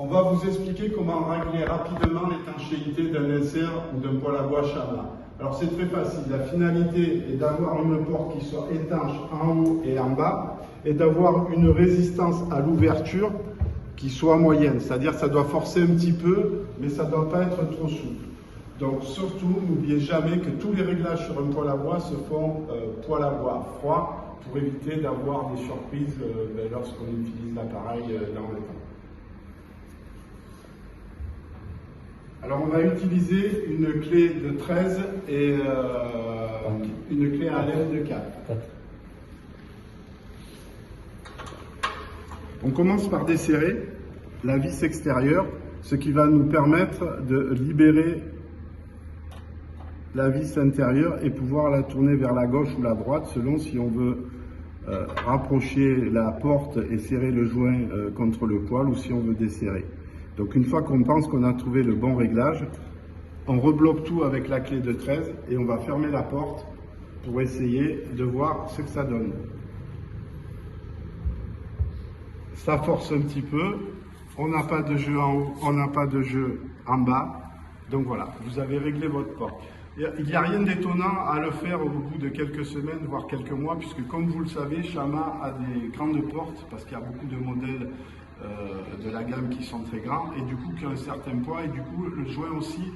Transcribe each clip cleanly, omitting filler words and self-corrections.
On va vous expliquer comment régler rapidement l'étanchéité d'un insert ou d'un poêle à bois Shama. Alors c'est très facile, la finalité est d'avoir une porte qui soit étanche en haut et en bas et d'avoir une résistance à l'ouverture qui soit moyenne, c'est-à-dire ça doit forcer un petit peu mais ça ne doit pas être trop souple. Donc surtout, n'oubliez jamais que tous les réglages sur un poêle à bois se font poêle à bois froid pour éviter d'avoir des surprises lorsqu'on utilise l'appareil dans le temps. Alors on va utiliser une clé de 13 et une clé à l'aide de 4. On commence par desserrer la vis extérieure, ce qui va nous permettre de libérer la vis intérieure et pouvoir la tourner vers la gauche ou la droite selon si on veut rapprocher la porte et serrer le joint contre le poêle ou si on veut desserrer. Donc une fois qu'on pense qu'on a trouvé le bon réglage, on rebloque tout avec la clé de 13 et on va fermer la porte pour essayer de voir ce que ça donne. Ça force un petit peu, on n'a pas de jeu en haut, on n'a pas de jeu en bas. Donc voilà, vous avez réglé votre porte. Il n'y a rien d'étonnant à le faire au bout de quelques semaines, voire quelques mois, puisque comme vous le savez, Shama a des grandes portes, parce qu'il y a beaucoup de modèles de la gamme qui sont très grands, et du coup qui ont un certain poids, et du coup le joint aussi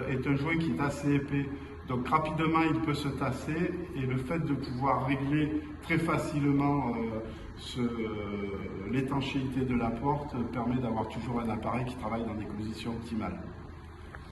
est un joint qui est assez épais. Donc rapidement il peut se tasser, et le fait de pouvoir régler très facilement l'étanchéité de la porte permet d'avoir toujours un appareil qui travaille dans des conditions optimales.